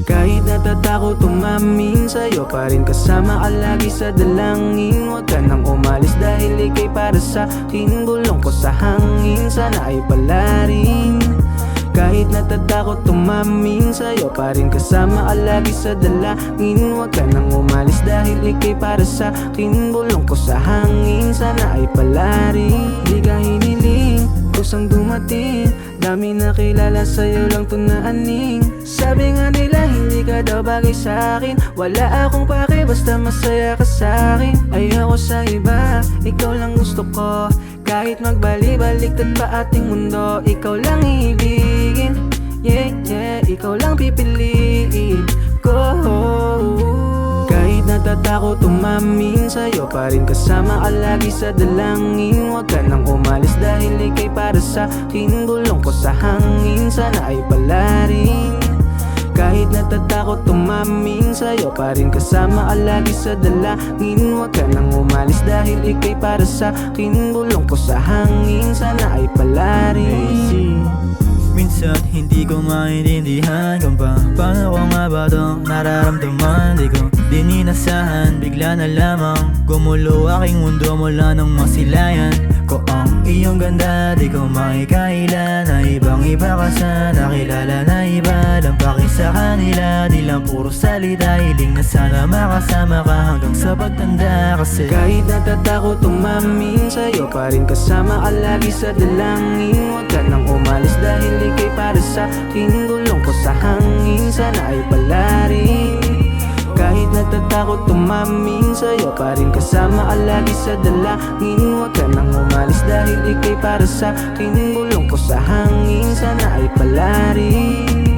Kahit natatakot umamin, sa'yo pa rin kasama ka lagi sa dalangin. Huwag ka nang umalis dahil ika'y para sa'kin. Bulong ko sa hangin, sana ay palarin. Kahit natatakot umamin, sa'yo pa rin kasama ka lagi sa dalangin. Huwag ka nang umalis dahil ika'y para sa'kin. Bulong ko sa hangin, sana ay palarin. Di ka hiniling, kusang dumating. Dami na kilala, sa'yo lang to naaning. Sabi nga nila hindi ka daw bagay sa'kin. Wala akong pake basta masaya ka sa'kin. Ayoko sa iba, ikaw lang gusto ko. Kahit magbali-baliktad pa ating mundo, ikaw lang iibigin. Yeah, yeah, ikaw lang pipiliin ko. Kahit natatakot umamin, sa'yo pa rin kasama ka lagi sa dalangin. Huwag ka nang umalis dahil ika'y para sa'kin. Bulong ko sa hangin, sana ay palarin. Kahit natatakot umamin, sa'yo pa rin kasama ka lagi sa dalangin. Huwag ka nang umalis dahil ika'y para sa'kin. Bulong ko sa hangin, sana ay palarin. Minsan hindi ko maintindihan kung paano ko nga ba itong nararamdaman. Di ko dininasahan, bigla na lamang gumulo aking mundo mula nung masilayan ko ang iyong ganda. Di ko makikaila na ibang iba ka sa nakilala na iba. Lampaki sa kanila, di lang puro salita. Hiling na sana makasama ka hanggang sa pagtanda. Kasi kahit natatakot umamin, sa'yo pa rin kasama ka lagi sa dalangin. Huwag ka nang umalis dahil ika'y para sa'kin. Gulong ko sa hangin, sana ay palarin. Kahit natatakot umamin, sa'yo pa rin kasama ka lagi sa dalangin. Huwag ka nang umalis dahil ika'y para sa'kin. Gulong ko sa hangin, sana ay palarin.